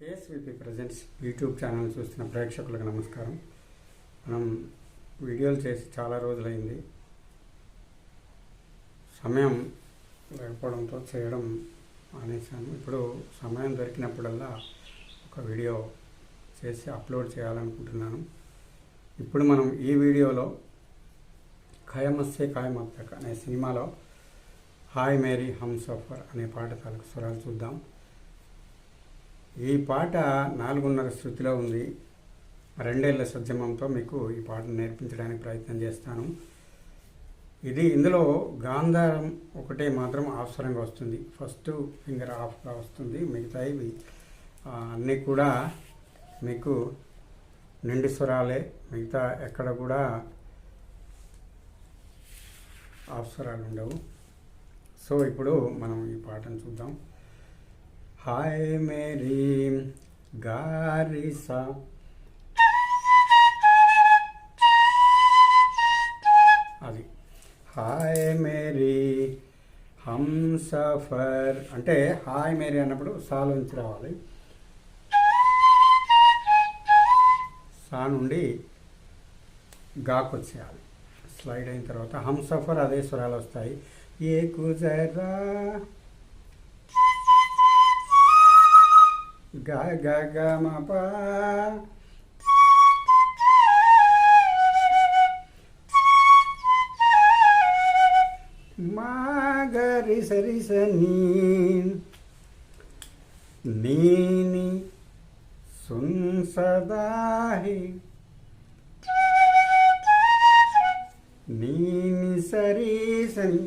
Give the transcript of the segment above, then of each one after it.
ఏఎస్విపి presents YouTube channel చూస్తున్న ప్రేక్షకులకు నమస్కారం. మనం వీడియోలు చేసి చాలా రోజులైంది. సమయం లేకపోవడంతో చేయడం మానేశాను. ఇప్పుడు సమయం దొరికినప్పుడల్లా ఒక వీడియో చేసి అప్లోడ్ చేయాలనుకుంటున్నాను. ఇప్పుడు మనం ఈ వీడియోలో ఖయమస్సే ఖయమత్తక అనే సినిమాలో హాయ్ మేరీ హమ్ సఫర్ అనే పాట తాలూకు స్వరాలు చూద్దాం. ఈ పాట 4:30 శృతిలో ఉంది. 2 ఏళ్ల సజ్జమంతో మీకు ఈ పాటను నేర్పించడానికి ప్రయత్నం చేస్తాను. ఇందులో గాంధారం ఒకటే మాత్రం ఆఫ్స్వరంగా వస్తుంది. ఫస్ట్ ఫింగర్ ఆఫ్గా వస్తుంది. మిగతావి అన్నీ కూడా మీకు నిండు స్వరాలే. మిగతా ఎక్కడ కూడా ఆఫ్స్వరాలు ఉండవు. సో ఇప్పుడు మనం ఈ పాటను చూద్దాం. హాయ్ మేరీ గారిసా అది హాయ్ మేరీ హమ్ సఫర్ అంటే హాయ్ మేరీ అన్నప్పుడు సాలో నుంచి రావాలి. సా నుండి గాకు వచ్చేయాలి. స్లైడ్ అయిన తర్వాత హమ్ సఫర్ అదే స్వరాలు వస్తాయి. ఏ గుజరా గా గా గా మా పా మా గరి సరి సని నీని సున్ సదాహి నీని సరి సని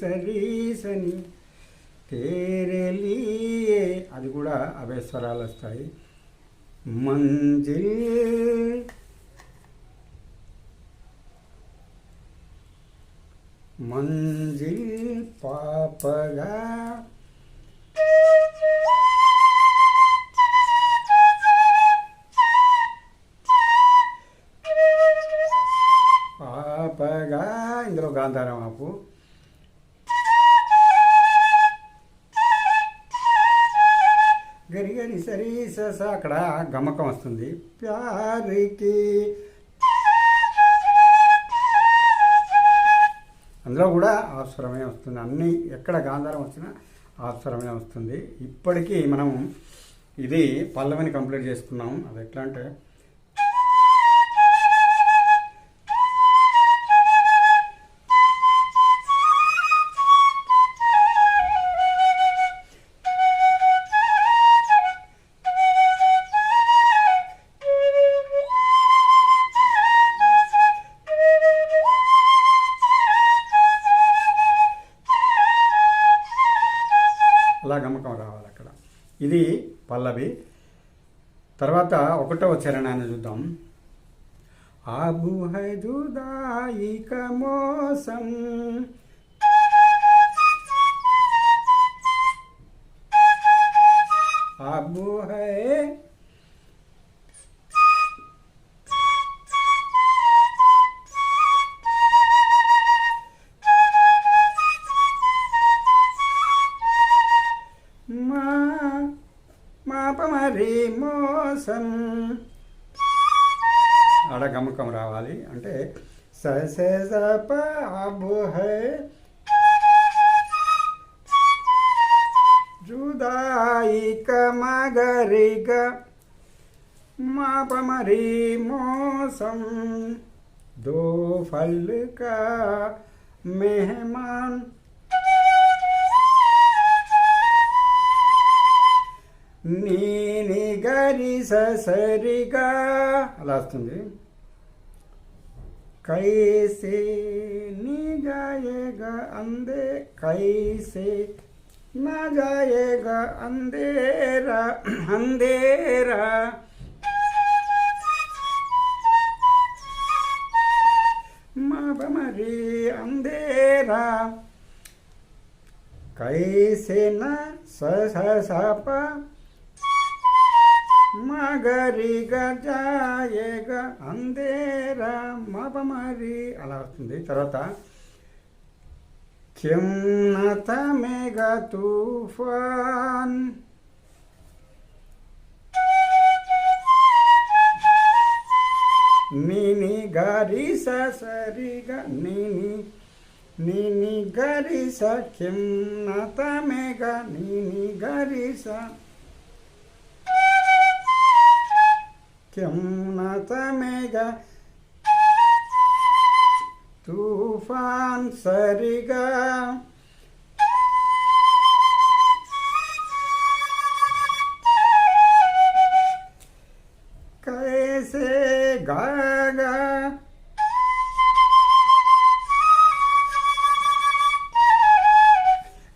సరీసని తేరెలియే అది కూడా అవే స్వరాలు వస్తాయి. మంజిల్ మంజిల్ పాపగా పాపగా ఇందులో గాంధారం ఆపు. గరి గరి సరి స అక్కడ గమకం వస్తుంది. ప్యారికి అందులో కూడా ఆస్వరమే వస్తుంది. అన్నీ ఎక్కడ గాంధారం వచ్చినా ఆస్వరమే వస్తుంది. ఇప్పటికీ మనం ఇది పల్లవిని కంప్లీట్ చేసుకున్నాం. అది ఎట్లా అంటే అలా గమకం రావాలి అక్కడ. ఇది పల్లవి. తర్వాత 1వ చరణాన్ని చూద్దాం. ఆబు హై జుదాయి కా మౌసం ఆబు హై మాపమరి మోసం ఆడ గమకం రావాలి. అంటే సస ఆబు హై జుదాయి క మగరిగ మాపమరి మోసం దో ఫల్ కా మెహమాన్ నీని గరి సరిగా అలా వస్తుంది. కైసే నీ జాయేగా అందే కైసే నా జాయేగా అందేరా అందేరా మాపమరి అందేరా కైసే నా సప మగరిగా జాయేగా అందేరా మాపమరి అలా వస్తుంది. తర్వాత కిం నత మేఘ తూఫాన్ నిని గరి సరిగా నిని గరి స కిం నత మేఘ నిని గరి స కిం నత మేఘ तूफान सरिगा कैसे गागा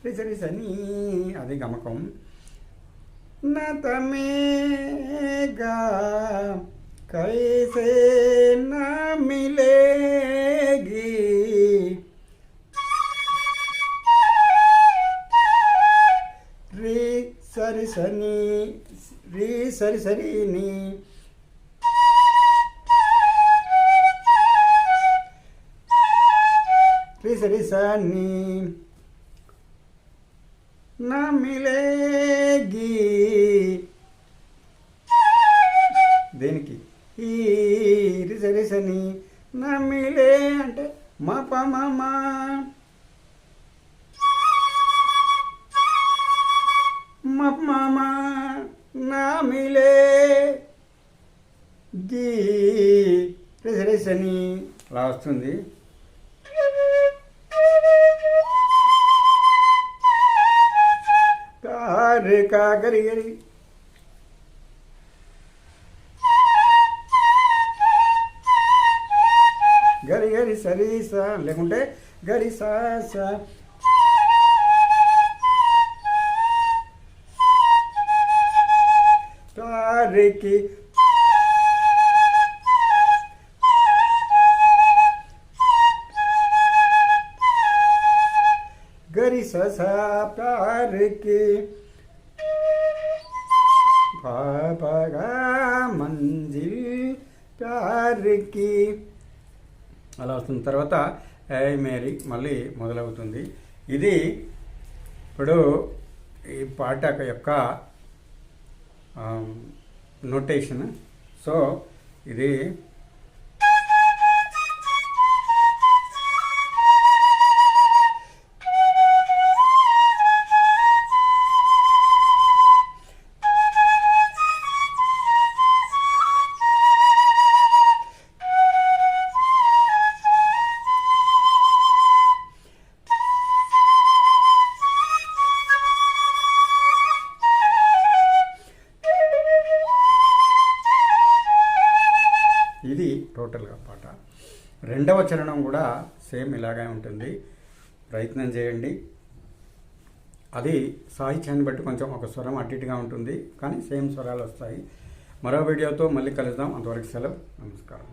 रिसनी అది గమకం नतमेगा कैसे न मिलेगी री सरी सनी री सरी सरी नी री सरी सनी न मिलेगी దేనికి ఈ రిసని నా మిలే అంటే మా పమా మామా నా మిలే గి రిసని అలా వస్తుంది. కా గరి గరి గరి గరి సరి స లేకుంటే గరి సా స తారికి గరి స స తారికి పాపగా మంజిల్ తారికి అలా వస్తుంది. తర్వాత ఏ మేరీ మళ్ళీ మొదలవుతుంది. ఇది ఇప్పుడు ఈ పాట యొక్క నోటేషన్. సో ఇది ఇది టోటల్గా పాట. రెండవ చరణం కూడా సేమ్ ఇలాగే ఉంటుంది. ప్రయత్నం చేయండి. అది సాహిత్యాన్ని బట్టి కొంచెం ఒక స్వరం అటు ఇటుగా ఉంటుంది, కానీ సేమ్ స్వరాలు వస్తాయి. మరో వీడియోతో మళ్ళీ కలుద్దాం. అంతవరకు సెలవు. నమస్కారం.